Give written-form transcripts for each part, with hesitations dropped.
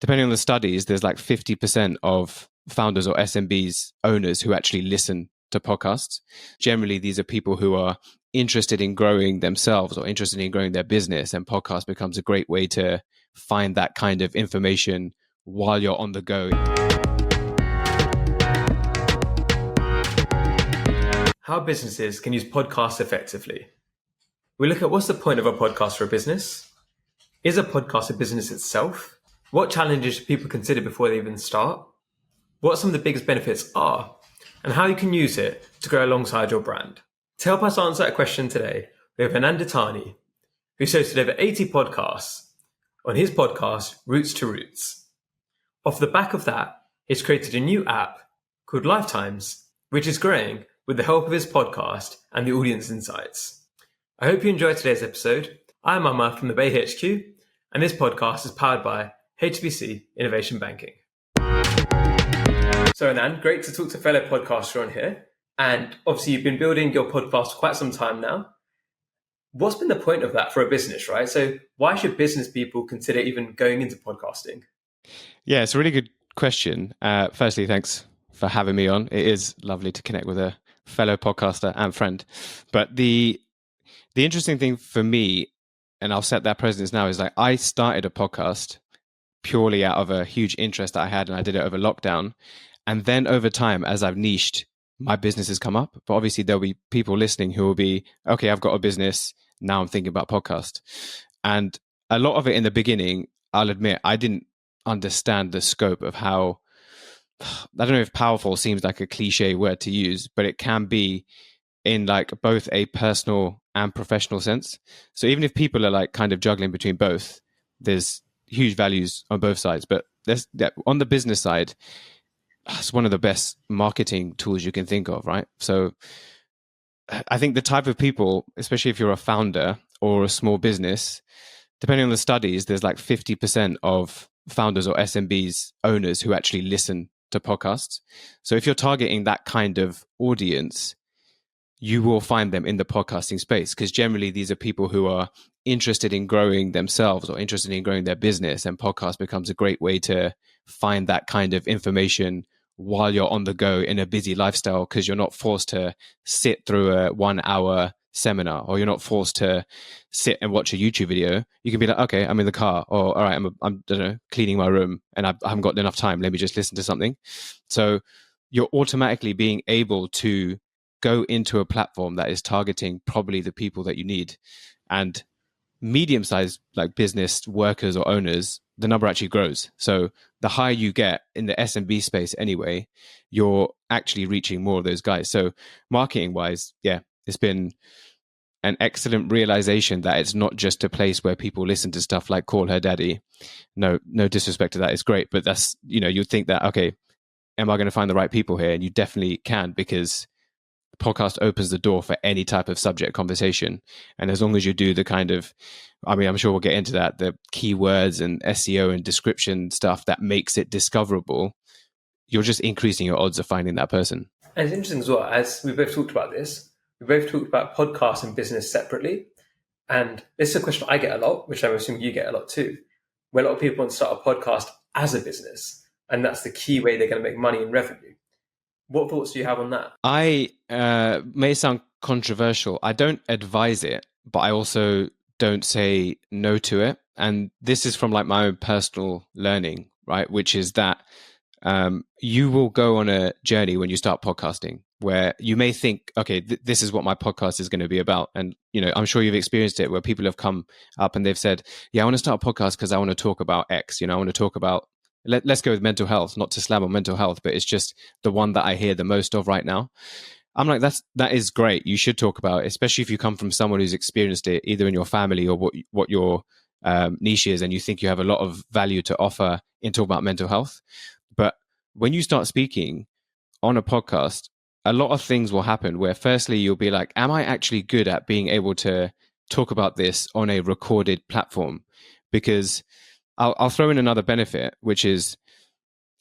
depending on the studies, there's like 50% of founders or SMBs owners who actually listen to podcasts. Generally, these are people who are interested in growing themselves or interested in growing their business, and podcast becomes a great way to find that kind of information while you're on the go. How businesses can use podcasts effectively. We look at what's the point of a podcast for a business? Is a podcast a business itself? What challenges should people consider before they even start? What some of the biggest benefits are, and how you can use it to grow alongside your brand. To help us answer that question today, we have Anand Dattani, who's hosted over 80 podcasts on his podcast, Roots to Roots. Off the back of that, he's created a new app called Lifetimes, which is growing with the help of his podcast and the audience insights. I hope you enjoyed today's episode. I'm Amma from the Bay HQ, and this podcast is powered by HBC Innovation Banking. So Anand, great to talk to fellow podcaster on here. And obviously you've been building your podcast for quite some time now. What's been the point of that for a business, right? So why should business people consider even going into podcasting? Yeah, it's a really good question. Firstly, thanks for having me on. It is lovely to connect with a fellow podcaster and friend. But the interesting thing for me, and I'll set that precedence now, is like I started a podcast purely out of a huge interest that I had, and I did it over lockdown. And then over time, as I've niched, my business has come up. But obviously there'll be people listening who will be, okay, I've got a business. Now I'm thinking about podcast. And a lot of it in the beginning, I'll admit, I didn't understand the scope of how, I don't know if powerful seems like a cliche word to use, but it can be in like both a personal and professional sense. So even if people are like kind of juggling between both, there's huge values on both sides. But on the business side, it's one of the best marketing tools you can think of, right? So I think the type of people, especially if you're a founder or a small business, depending on the studies, there's like 50% of founders or SMBs owners who actually listen to podcasts. So if you're targeting that kind of audience, you will find them in the podcasting space, because generally these are people who are interested in growing themselves or interested in growing their business, and podcast becomes a great way to find that kind of information while you're on the go in a busy lifestyle, because you're not forced to sit through a 1 hour seminar, or you're not forced to sit and watch a YouTube video. You can be like, okay, I'm in the car, or all right, I'm I don't know, cleaning my room and I haven't got enough time. Let me just listen to something. So you're automatically being able to go into a platform that is targeting probably the people that you need. And medium-sized like business workers or owners, the number actually grows. So the higher you get in the SMB space anyway, you're actually reaching more of those guys. So marketing-wise, yeah, it's been an excellent realization that it's not just a place where people listen to stuff like Call Her Daddy. No disrespect to that. It's great. But that's, you'd think that, okay, am I going to find the right people here? And you definitely can, because podcast opens the door for any type of subject conversation. And as long as you do the kind of, I'm sure we'll get into that, the keywords and SEO and description stuff that makes it discoverable, you're just increasing your odds of finding that person. And it's interesting as well, as we both talked about this, we both talked about podcast and business separately. And this is a question I get a lot, which I'm assuming you get a lot too, where a lot of people want to start a podcast as a business. And that's the key way they're going to make money and revenue. What thoughts do you have on that? I may sound controversial. I don't advise it, but I also don't say no to it. And this is from like my own personal learning, right? Which is that you will go on a journey when you start podcasting where you may think, okay, this is what my podcast is going to be about. And, I'm sure you've experienced it where people have come up and they've said, yeah, I want to start a podcast because I want to talk about X, I want to talk about, let's go with mental health, not to slam on mental health, but it's just the one that I hear the most of right now. I'm like, that is great. You should talk about it, especially if you come from someone who's experienced it either in your family or what your niche is, and you think you have a lot of value to offer in talking about mental health. But when you start speaking on a podcast, a lot of things will happen where firstly, you'll be like, am I actually good at being able to talk about this on a recorded platform? Because I'll throw in another benefit, which is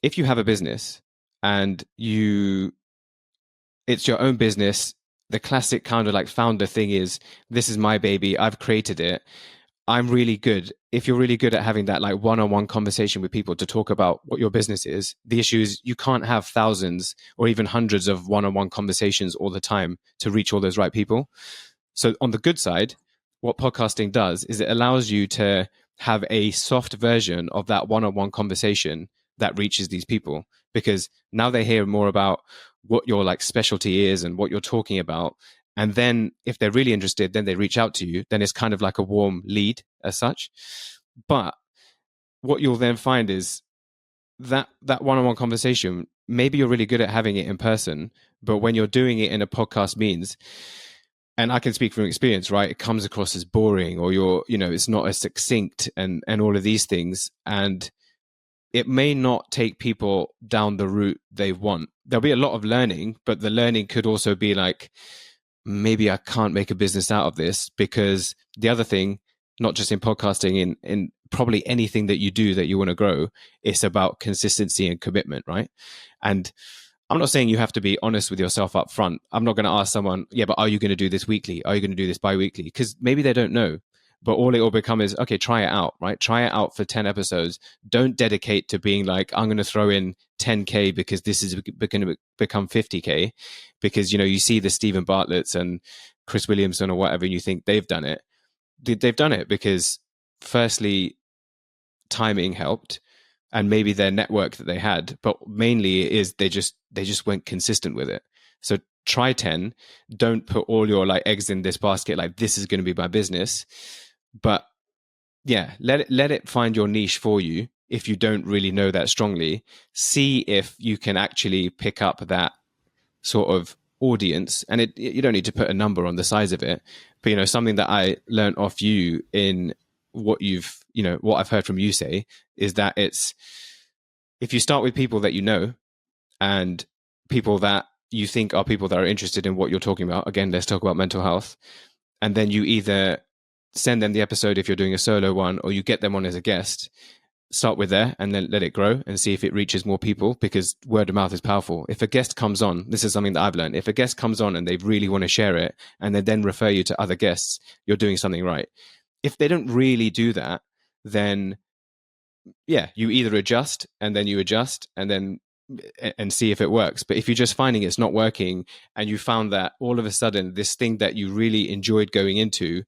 if you have a business and it's your own business, the classic kind of like founder thing is, this is my baby, I've created it. I'm really good. If you're really good at having that like one-on-one conversation with people to talk about what your business is, the issue is you can't have thousands or even hundreds of one-on-one conversations all the time to reach all those right people. So on the good side, what podcasting does is it allows you to have a soft version of that one-on-one conversation that reaches these people, because now they hear more about what your like specialty is and what you're talking about. And then if they're really interested, then they reach out to you. Then it's kind of like a warm lead as such. But what you'll then find is that one-on-one conversation, maybe you're really good at having it in person, but when you're doing it in a podcast means, and I can speak from experience, right? It comes across as boring, or it's not as succinct and all of these things. And it may not take people down the route they want. There'll be a lot of learning, but the learning could also be like, maybe I can't make a business out of this. Because the other thing, not just in podcasting, in probably anything that you do that you want to grow, it's about consistency and commitment, right? And I'm not saying you have to be honest with yourself up front. I'm not going to ask someone, yeah, but are you going to do this weekly? Are you going to do this bi-weekly? Because maybe they don't know. But all it will become is, okay, try it out, right? Try it out for 10 episodes. Don't dedicate to being like, I'm going to throw in 10K because this is going to become 50K. Because, you see the Stephen Bartlett's and Chris Williamson or whatever, and you think they've done it. They've done it because, firstly, timing helped, and maybe their network that they had, but mainly is they just weren't consistent with it. So try 10. Don't put all your like eggs in this basket, like this is going to be my business. But yeah, let it find your niche for you. If you don't really know that strongly, see if you can actually pick up that sort of audience. And you don't need to put a number on the size of it, but something that I learned off you in what what I've heard from you say is that it's, if you start with people that you know and people that you think are people that are interested in what you're talking about, again, let's talk about mental health, and then you either send them the episode if you're doing a solo one, or you get them on as a guest, start with there and then let it grow and see if it reaches more people, because word of mouth is powerful. If a guest comes on, this is something that I've learned, if a guest comes on and they really want to share it and they then refer you to other guests, you're doing something right. If they don't really do that, then yeah, you either adjust and then and see if it works. But if you're just finding it's not working, and you found that all of a sudden this thing that you really enjoyed going into,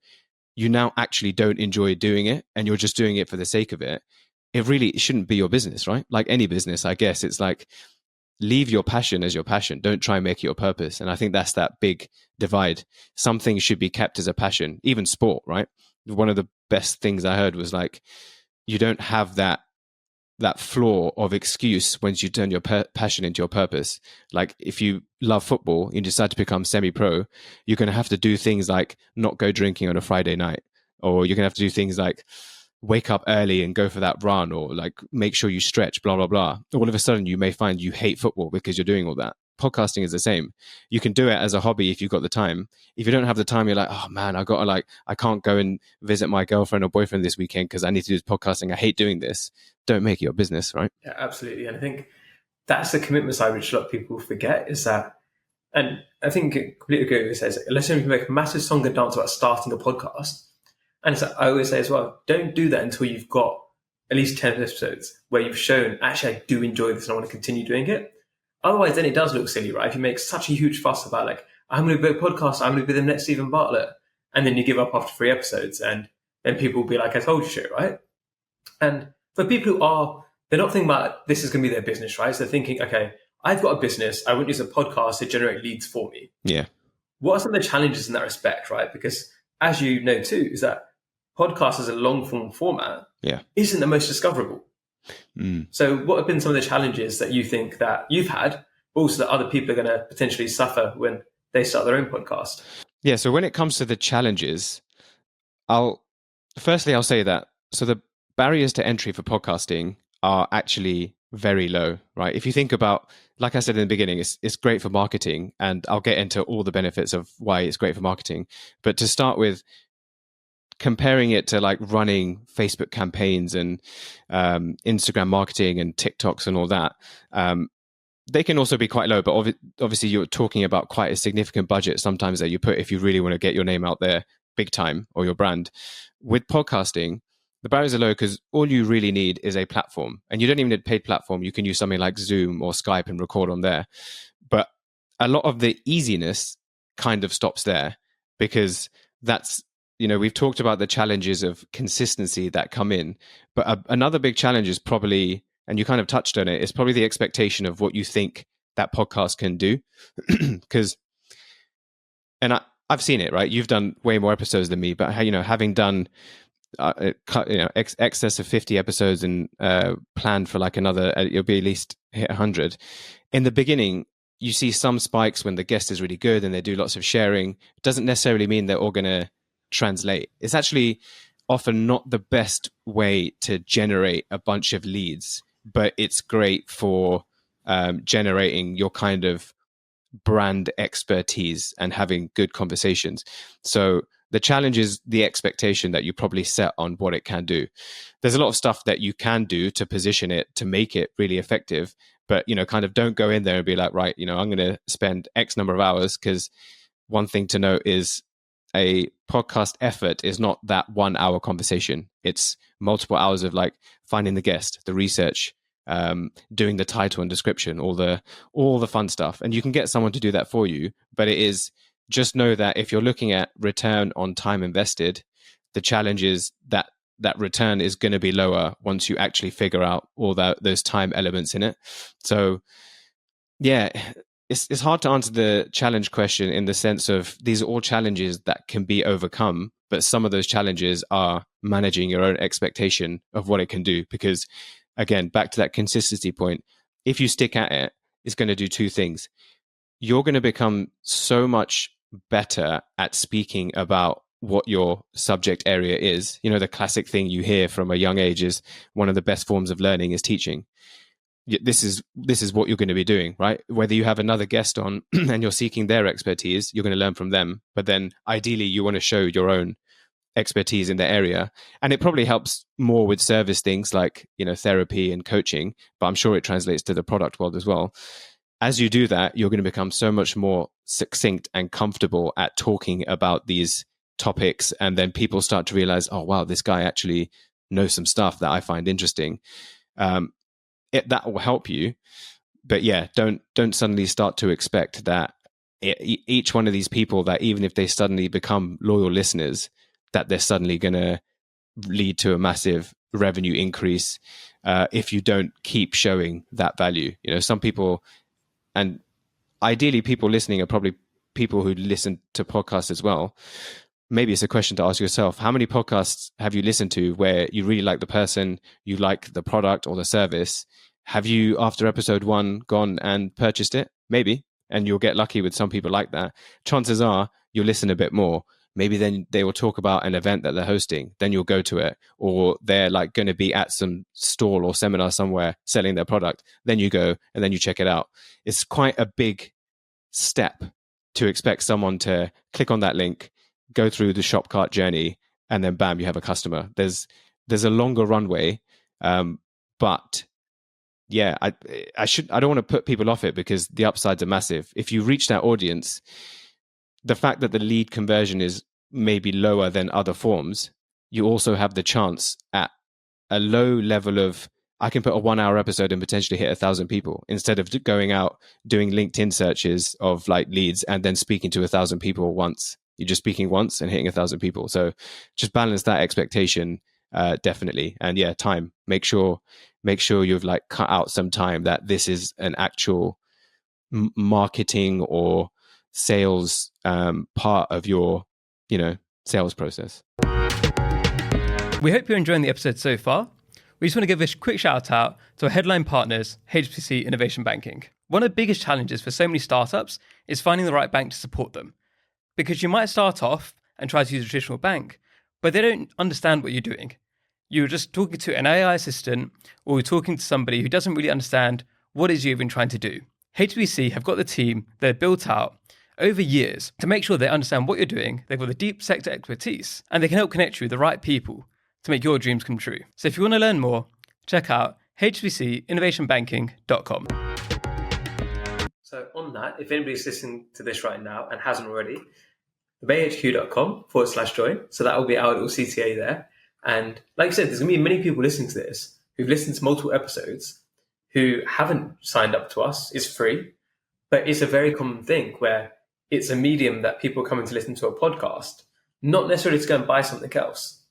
you now actually don't enjoy doing it, and you're just doing it for the sake of it, it shouldn't be your business, right? Like any business, I guess it's like, leave your passion as your passion. Don't try and make it your purpose. And I think that's that big divide. Some things should be kept as a passion, even sport, right? One of the best things I heard was like, you don't have that flaw of excuse once you turn your passion into your purpose. Like if you love football, you decide to become semi-pro, you're going to have to do things like not go drinking on a Friday night, or you're going to have to do things like wake up early and go for that run, or like make sure you stretch, blah, blah, blah. All of a sudden you may find you hate football because you're doing all that. Podcasting is the same. You can do it as a hobby if you've got the time. If you don't have the time, you're like, oh man, I can't go and visit my girlfriend or boyfriend this weekend because I need to do this podcasting. I hate doing this. Don't make it your business, right? Yeah, absolutely. And I think that's the commitment side, which a lot of people forget, is that, and I think I completely agree with what it says, unless you can make a massive song and dance about starting a podcast. And it's like, I always say as well, don't do that until you've got at least 10 episodes where you've shown, actually, I do enjoy this and I want to continue doing it. Otherwise, then it does look silly, right? If you make such a huge fuss about like, I'm going to be a podcast, I'm going to be the next Stephen Bartlett, and then you give up after 3 episodes, and then people will be like, I told you shit, right? And for people who they're not thinking about this is going to be their business, right? So they're thinking, okay, I've got a business, I want to use a podcast to generate leads for me. Yeah. What are some of the challenges in that respect, right? Because as you know too, is that podcast as a long form format isn't the most discoverable. So what have been some of the challenges that you think that you've had, but also that other people are going to potentially suffer when they start their own podcast? Yeah. So when it comes to the challenges, I'll say that, so the barriers to entry for podcasting are actually very low, right? If you think about, like I said in the beginning, it's great for marketing, and I'll get into all the benefits of why it's great for marketing. But to start with, comparing it to like running Facebook campaigns and Instagram marketing and TikToks and all that, they can also be quite low. But obviously, you're talking about quite a significant budget sometimes that you put if you really want to get your name out there big time or your brand. With podcasting, the barriers are low because all you really need is a platform, and you don't even need a paid platform. You can use something like Zoom or Skype and record on there. But a lot of the easiness kind of stops there, because that's, we've talked about the challenges of consistency that come in, but another big challenge is probably, and you kind of touched on it, is probably the expectation of what you think that podcast can do. Because, and I've seen it, right? You've done way more episodes than me, but having done excess of 50 episodes and planned for like another, you'll be at least hit 100. In the beginning, you see some spikes when the guest is really good and they do lots of sharing. It doesn't necessarily mean they're all going to translate. It's actually often not the best way to generate a bunch of leads, but it's great for generating your kind of brand expertise and having good conversations. So the challenge is the expectation that you probably set on what it can do. There's a lot of stuff that you can do to position it to make it really effective, but kind of don't go in there and be like, right, I'm going to spend X number of hours, because one thing to note is a podcast effort is not that 1 hour conversation. It's multiple hours of like finding the guest, the research, doing the title and description, all the fun stuff. And you can get someone to do that for you, but it is, just know that if you're looking at return on time invested, the challenge is that return is going to be lower once you actually figure out all those time elements in it. So yeah, it's hard to answer the challenge question in the sense of these are all challenges that can be overcome, but some of those challenges are managing your own expectation of what it can do. Because again, back to that consistency point, if you stick at it, it's going to do two things. You're going to become so much better at speaking about what your subject area is. The classic thing you hear from a young age is one of the best forms of learning is teaching. This is what you're going to be doing, right? Whether you have another guest on and you're seeking their expertise, you're going to learn from them. But then ideally you want to show your own expertise in the area. And it probably helps more with service things like, therapy and coaching, but I'm sure it translates to the product world as well. As you do that, you're going to become so much more succinct and comfortable at talking about these topics. And then people start to realize, oh, wow, this guy actually knows some stuff that I find interesting. That will help you. But yeah, don't suddenly start to expect that each one of these people, that even if they suddenly become loyal listeners, that they're suddenly going to lead to a massive revenue increase if you don't keep showing that value. Some people, and ideally people listening are probably people who listen to podcasts as well. Maybe it's a question to ask yourself. How many podcasts have you listened to where you really like the person, you like the product or the service? Have you, after episode 1, gone and purchased it? Maybe. And you'll get lucky with some people like that. Chances are you'll listen a bit more. Maybe then they will talk about an event that they're hosting. Then you'll go to it. Or they're like going to be at some stall or seminar somewhere selling their product. Then you go and then you check it out. It's quite a big step to expect someone to click on that link, go through the shop cart journey, and then bam, you have a customer. There's a longer runway. But yeah, I don't want to put people off it because the upsides are massive. If you reach that audience, the fact that the lead conversion is maybe lower than other forms, you also have the chance at a low level of, I can put a 1 hour episode and potentially hit 1,000 people instead of going out doing LinkedIn searches of like leads and then speaking to 1,000 people once. You're just speaking once and hitting 1,000 people. So just balance that expectation, definitely. And yeah, time. Make sure you've like cut out some time that this is an actual marketing or sales part of your sales process. We hope you're enjoying the episode so far. We just want to give a quick shout out to our headline partners, HSBC Innovation Banking. One of the biggest challenges for so many startups is finding the right bank to support them. Because you might start off and try to use a traditional bank, but they don't understand what you're doing. You're just talking to an AI assistant, or you're talking to somebody who doesn't really understand what it is you're even trying to do. HSBC have got the team that are built out over years to make sure they understand what you're doing, they've got the deep sector expertise, and they can help connect you with the right people to make your dreams come true. So if you want to learn more, check out hbcinnovationbanking.com. So on that, if anybody's listening to this right now and hasn't already, thebayhq.com/join. So that will be our little CTA there. And like I said, there's going to be many people listening to this who've listened to multiple episodes who haven't signed up to us. It's free, but it's a very common thing where it's a medium that people are coming to listen to a podcast, not necessarily to go and buy something else.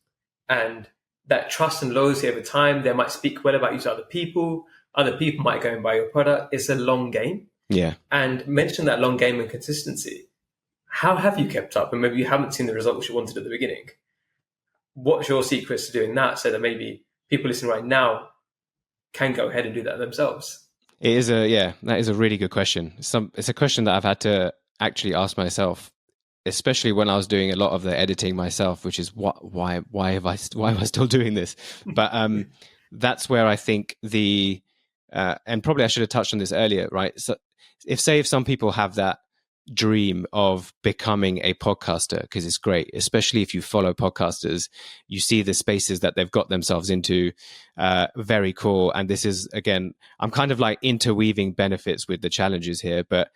And that trust and loyalty over time, they might speak well about you to other people. Other people might go and buy your product. It's a long game. Yeah. And mention that long game and consistency. How have you kept up? And maybe you haven't seen the results you wanted at the beginning. What's your secrets to doing that so that maybe people listening right now can go ahead and do that themselves? That is a really good question. It's a question that I've had to actually ask myself, especially when I was doing a lot of the editing myself, which is why am I still doing this? But that's where I think and probably I should have touched on this earlier, right? So if some people have that dream of becoming a podcaster, because it's great, especially if you follow podcasters, you see the spaces that they've got themselves into, very cool. And this is, again, I'm kind of like interweaving benefits with the challenges here, but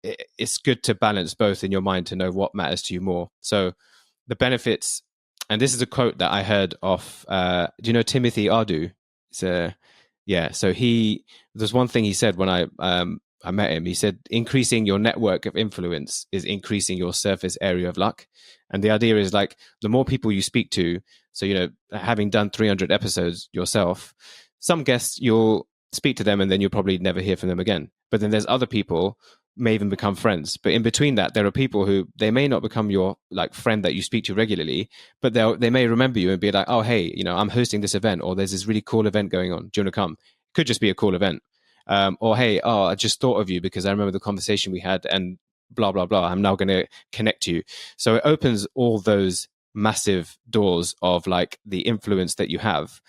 it's good to balance both in your mind to know what matters to you more. So the benefits, and this is a quote that I heard off, do you know Timothy Ardu? So there's one thing he said when I met him. He said, increasing your network of influence is increasing your surface area of luck. And the idea is like, the more people you speak to, so, having done 300 episodes yourself, some guests, you'll speak to them and then you'll probably never hear from them again. But then there's other people may even become friends. But in between that, there are people who they may not become your like friend that you speak to regularly, but they may remember you and be like, oh, hey, I'm hosting this event, or there's this really cool event going on. Do you want to come? Could just be a cool event. Or, hey, I just thought of you because I remember the conversation we had and blah, blah, blah. I'm now going to connect you. So it opens all those massive doors of like the influence that you have.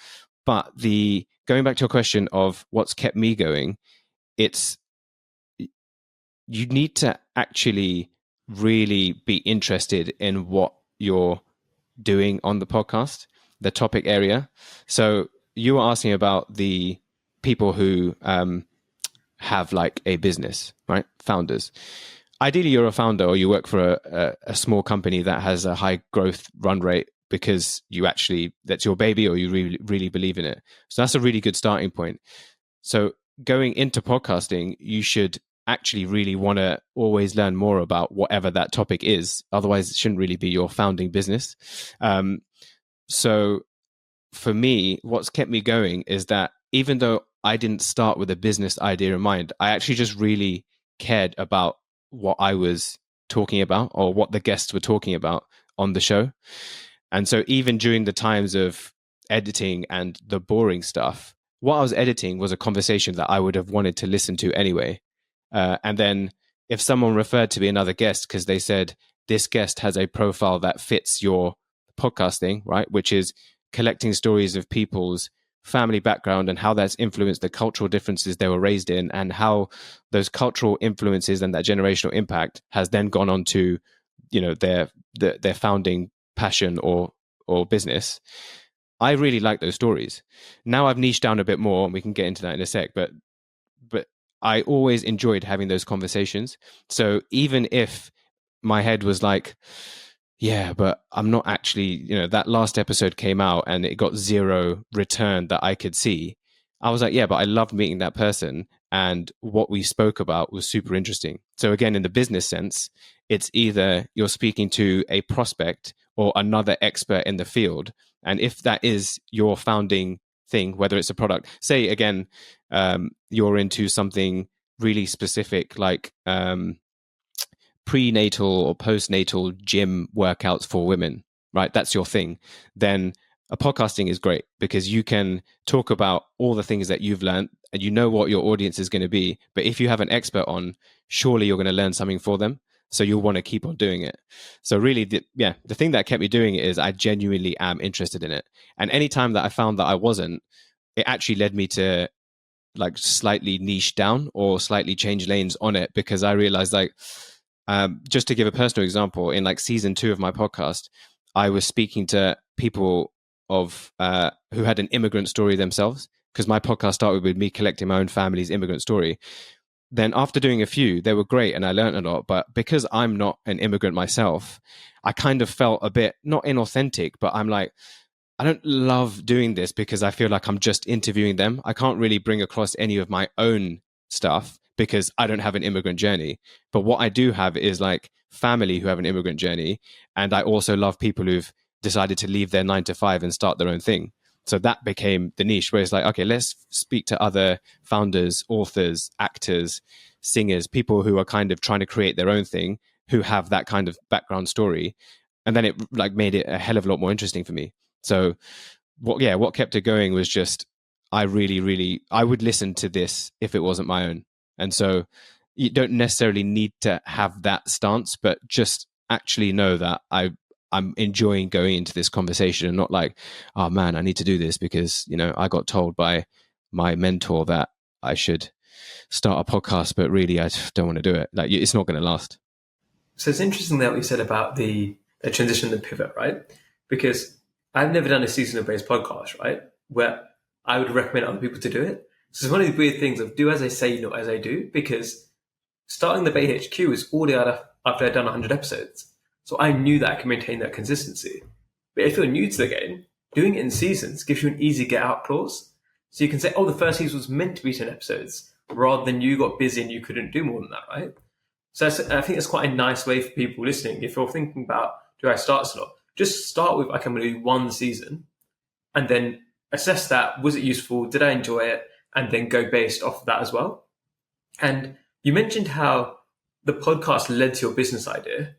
But going back to your question of what's kept me going, you need to actually really be interested in what you're doing on the podcast, the topic area. So you were asking about the people who have like a business, right? Founders. Ideally, you're a founder or you work for a small company that has a high growth run rate because that's your baby or you really, really believe in it. So that's a really good starting point. So going into podcasting, you should actually really want to always learn more about whatever that topic is. Otherwise, it shouldn't really be your founding business. So for me, what's kept me going is that even though I didn't start with a business idea in mind, I actually just really cared about what I was talking about or what the guests were talking about on the show. And so even during the times of editing and the boring stuff, what I was editing was a conversation that I would have wanted to listen to anyway. And then if someone referred to be another guest because they said, this guest has a profile that fits your podcasting, right? Which is collecting stories of people's family background and how that's influenced the cultural differences they were raised in, and how those cultural influences and that generational impact has then gone on to, their founding passion or business. I really like those stories. Now I've niched down a bit more, and we can get into that in a sec, but I always enjoyed having those conversations. So even if my head was like, yeah, but I'm not actually, that last episode came out and it got zero return that I could see. I was like, yeah, but I loved meeting that person and what we spoke about was super interesting. So again, in the business sense, it's either you're speaking to a prospect or another expert in the field. And if that is your founding thing, whether it's a product, say again, you're into something really specific like prenatal or postnatal gym workouts for women, right? That's your thing. Then a podcasting is great because you can talk about all the things that you've learned and you know what your audience is going to be. But if you have an expert on, surely you're going to learn something for them. So you'll want to keep on doing it. So really, the thing that kept me doing it is I genuinely am interested in it. And anytime that I found that I wasn't, it actually led me to like slightly niche down or slightly change lanes on it, because I realized like, just to give a personal example, in like season 2 of my podcast, I was speaking to people of who had an immigrant story themselves, because my podcast started with me collecting my own family's immigrant story. then after doing a few, they were great and I learned a lot. But because I'm not an immigrant myself, I kind of felt a bit not inauthentic, but I'm like, I don't love doing this because I feel like I'm just interviewing them. I can't really bring across any of my own stuff because I don't have an immigrant journey. But what I do have is like family who have an immigrant journey. And I also love people who've decided to leave their 9 to 5 and start their own thing. So that became the niche where it's like, okay, let's speak to other founders, authors, actors, singers, people who are kind of trying to create their own thing, who have that kind of background story. And then it like made it a hell of a lot more interesting for me. So what kept it going was just, I would listen to this if it wasn't my own. And so you don't necessarily need to have that stance, but just actually know that I'm enjoying going into this conversation and not like, oh man, I need to do this because, I got told by my mentor that I should start a podcast, but really I don't want to do it. Like, it's not going to last. So it's interesting that we said about the transition and pivot, right? Because I've never done a seasonal-based podcast, right? Where I would recommend other people to do it. So it's one of the weird things of do as I say, not as I do, because starting the Bay HQ is already after I'd done 100 episodes. So I knew that I could maintain that consistency. But if you're new to the game, doing it in seasons gives you an easy get out clause. So you can say, oh, the first season was meant to be 10 episodes, rather than you got busy and you couldn't do more than that, right? So I think it's quite a nice way for people listening. If you're thinking about, do I start or not? Just start with, okay, I'm going to do one season and then assess that. Was it useful? Did I enjoy it? And then go based off of that as well. And you mentioned how the podcast led to your business idea.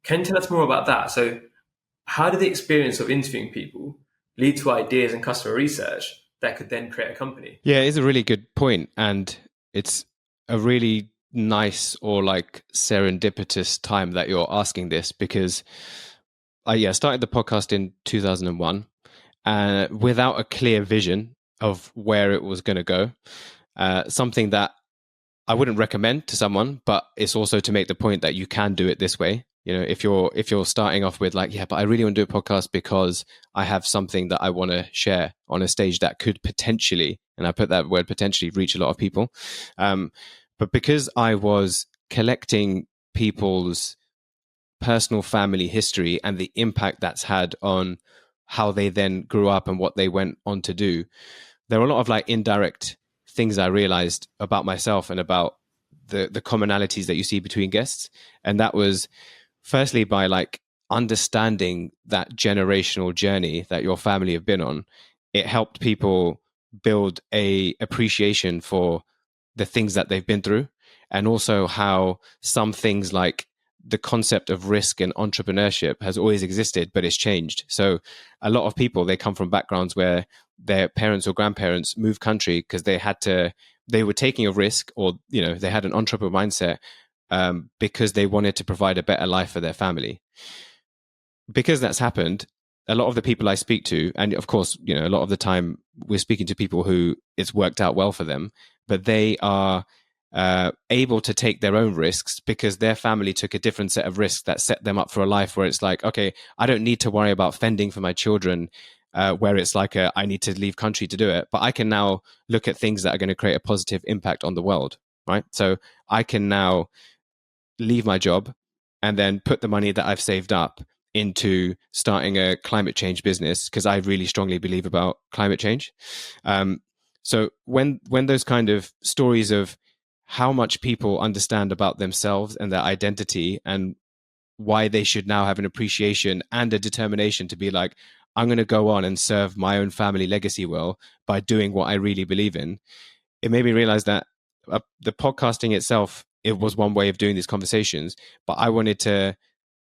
Can you tell us more about that? So how did the experience of interviewing people lead to ideas and customer research that could then create a company? Yeah, it's a really good point. And it's a really nice or like serendipitous time that you're asking this because I started the podcast in 2001 without a clear vision of where it was going to go. Something that I wouldn't recommend to someone, but it's also to make the point that you can do it this way. If you're starting off with like, yeah, but I really want to do a podcast because I have something that I want to share on a stage that could potentially, and I put that word potentially, reach a lot of people. But because I was collecting people's personal family history and the impact that's had on how they then grew up and what they went on to do, there are a lot of like indirect things I realized about myself and about the commonalities that you see between guests. And that was firstly by like understanding that generational journey that your family have been on. It helped people build a appreciation for the things that they've been through, and also how some things like the concept of risk and entrepreneurship has always existed, but it's changed. So a lot of people, they come from backgrounds where their parents or grandparents moved country because they were taking a risk, or, they had an entrepreneur mindset because they wanted to provide a better life for their family. Because that's happened, a lot of the people I speak to, and of course, a lot of the time we're speaking to people who it's worked out well for them, but they are able to take their own risks because their family took a different set of risks that set them up for a life where it's like, okay, I don't need to worry about fending for my children, where it's like I need to leave country to do it, but I can now look at things that are going to create a positive impact on the world, right? So I can now leave my job and then put the money that I've saved up into starting a climate change business because I really strongly believe about climate change. So when those kind of stories of how much people understand about themselves and their identity and why they should now have an appreciation and a determination to be like, I'm going to go on and serve my own family legacy well by doing what I really believe in, it made me realize that the podcasting itself, it was one way of doing these conversations, but I wanted to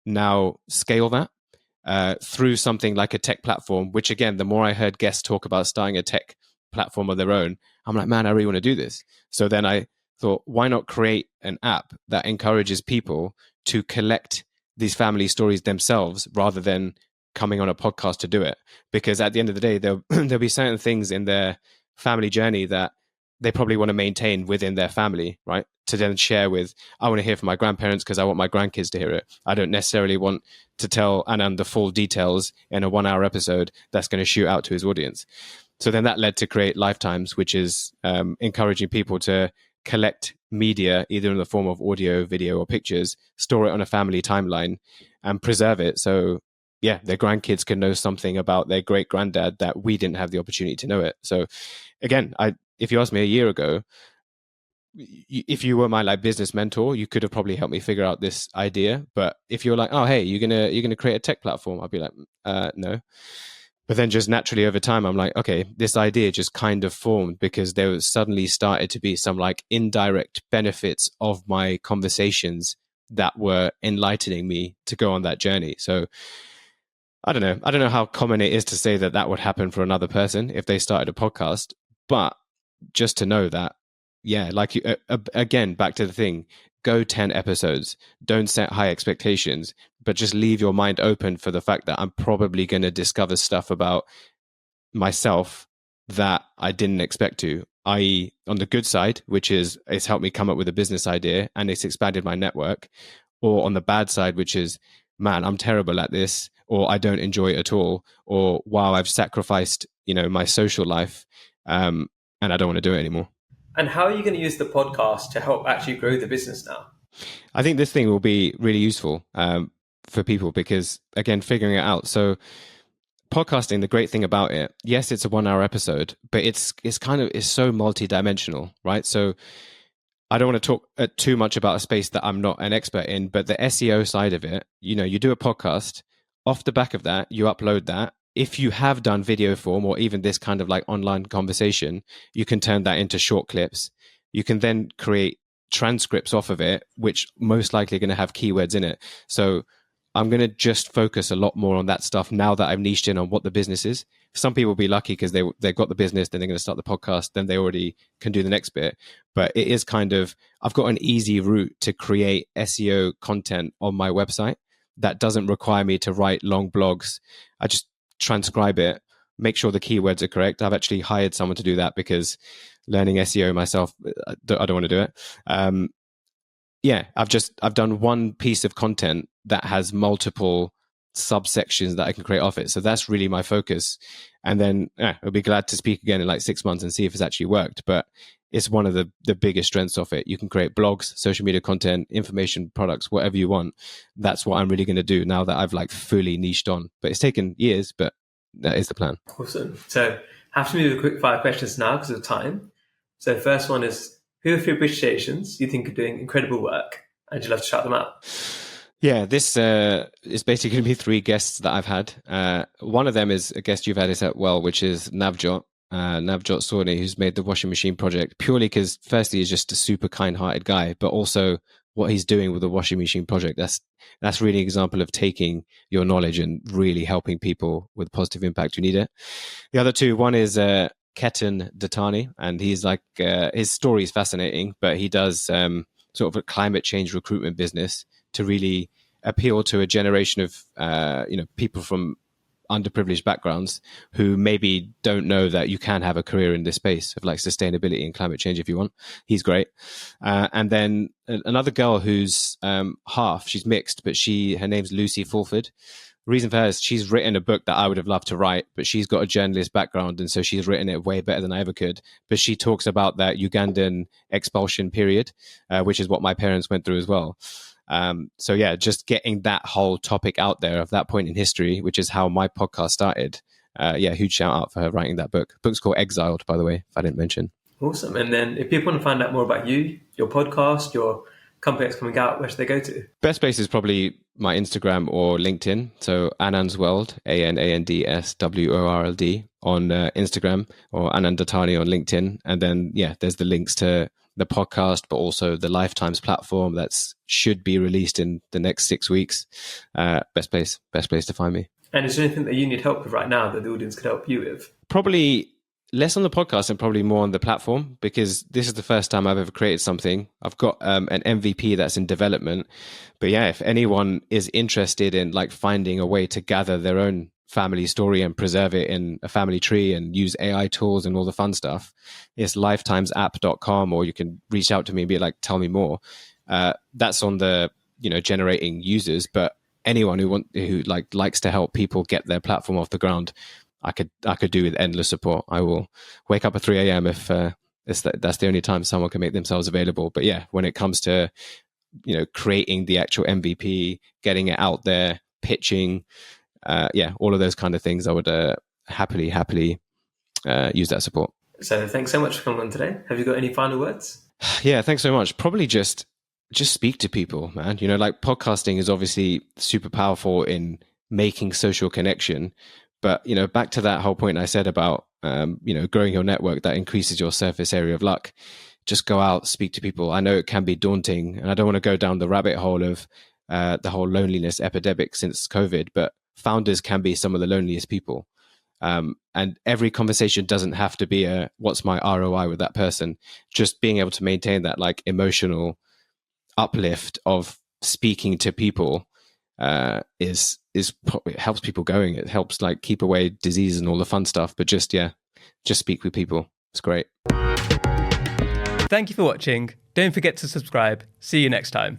now scale that through something like a tech platform, which again, the more I heard guests talk about starting a tech platform of their own, I'm like, man, I really want to do this. So then I thought, why not create an app that encourages people to collect these family stories themselves rather than coming on a podcast to do it? Because at the end of the day, there'll be certain things in their family journey that they probably want to maintain within their family, right? To then share with, I want to hear from my grandparents because I want my grandkids to hear it. I don't necessarily want to tell Anand the full details in a 1-hour episode that's going to shoot out to his audience. So then that led to create Lifetimes, which is encouraging people to collect media, either in the form of audio, video, or pictures, store it on a family timeline, and preserve it. So, yeah, their grandkids can know something about their great granddad that we didn't have the opportunity to know it. So, again, if you asked me a year ago, if you were my like business mentor, you could have probably helped me figure out this idea. But if you're like, oh, hey, you're gonna create a tech platform, I'd be like, no. But then just naturally over time, I'm like, okay, this idea just kind of formed because there was suddenly started to be some like indirect benefits of my conversations that were enlightening me to go on that journey. So I don't know. I don't know how common it is to say that would happen for another person if they started a podcast, but just to know that, yeah, like you, again, back to the thing, go 10 episodes, don't set high expectations, but just leave your mind open for the fact that I'm probably going to discover stuff about myself that I didn't expect to, i.e. on the good side, which is it's helped me come up with a business idea and it's expanded my network, or on the bad side, which is, man, I'm terrible at this, or I don't enjoy it at all, or wow, I've sacrificed, my social life, and I don't want to do it anymore. And how are you going to use the podcast to help actually grow the business now? I think this thing will be really useful for people because, again, figuring it out. So podcasting, the great thing about it, yes, it's a 1 hour episode, but it's so multi-dimensional, right? So I don't want to talk too much about a space that I'm not an expert in, but the SEO side of it, you do a podcast, off the back of that, you upload that. If you have done video form or even this kind of like online conversation, you can turn that into short clips. You can then create transcripts off of it, which most likely are going to have keywords in it. So I'm going to just focus a lot more on that stuff now that I've niched in on what the business is. Some people will be lucky because they've got the business, then they're going to start the podcast, then they already can do the next bit. But it is kind of, I've got an easy route to create SEO content on my website that doesn't require me to write long blogs. I just transcribe it, make sure the keywords are correct. I've actually hired someone to do that because learning SEO myself, I don't want to do it. I've done one piece of content that has multiple subsections that I can create off it. So that's really my focus. And then I'll be glad to speak again in like 6 months and see if it's actually worked. But it's one of the biggest strengths of it. You can create blogs, social media content, information products, whatever you want. That's what I'm really going to do now that I've like fully niched on. But it's taken years, but that is the plan. Awesome. So have to move to quick fire questions now because of time. So first one is, who are 3 British stations you think are doing incredible work and you'd love to shout them out? Yeah, this is basically going to be 3 guests that I've had. One of them is a guest you've had which is Navjot Sawhney, who's made the washing machine project, purely because firstly he's just a super kind-hearted guy, but also what he's doing with the washing machine project, that's really an example of taking your knowledge and really helping people with positive impact who need it. The other 2, one is Anand Dattani, and he's like his story is fascinating, but he does sort of a climate change recruitment business to really appeal to a generation of people from underprivileged backgrounds who maybe don't know that you can have a career in this space of like sustainability and climate change if you want. He's great. And then another girl who's half, she's mixed, but her name's Lucy Fulford. The reason for her is she's written a book that I would have loved to write, but she's got a journalist background, and so she's written it way better than I ever could. But she talks about that Ugandan expulsion period, which is what my parents went through as well. So yeah, just getting that whole topic out there of that point in history, which is how my podcast started. Huge shout out for her writing that book. The book's called Exiled, by the way, if I didn't mention. Awesome. And then if people want to find out more about you, your podcast, your company that's coming out, where should they go to? Best place is probably my Instagram or LinkedIn. So Anand's World, ANANDSWORLD on Instagram, or Anand Dattani on LinkedIn. And then, there's the links to the podcast, but also the Lifetimes platform that's should be released in the next 6 weeks. Best place to find me. And is there anything that you need help with right now that the audience could help you with? Probably less on the podcast and probably more on the platform, because this is the first time I've ever created something. I've got an MVP that's in development. But if anyone is interested in like finding a way to gather their own family story and preserve it in a family tree and use AI tools and all the fun stuff, it's lifetimesapp.com, or you can reach out to me and be like, tell me more. That's on the, generating users, but anyone who likes to help people get their platform off the ground, I could do with endless support. I will wake up at 3 a.m. if that's the only time someone can make themselves available. But yeah, when it comes to, creating the actual MVP, getting it out there, pitching, all of those kind of things, I would happily use that support. So thanks so much for coming on today. Have you got any final words? Yeah, thanks so much. Probably just speak to people, man. Like podcasting is obviously super powerful in making social connection. But, back to that whole point I said about, growing your network, that increases your surface area of luck. Just go out, speak to people. I know it can be daunting, and I don't want to go down the rabbit hole of the whole loneliness epidemic since COVID, but founders can be some of the loneliest people. And every conversation doesn't have to be what's my ROI with that person. Just being able to maintain that like emotional uplift of speaking to people it helps people going. It helps like keep away disease and all the fun stuff. But just speak with people. It's great. Thank you for watching. Don't forget to subscribe. See you next time.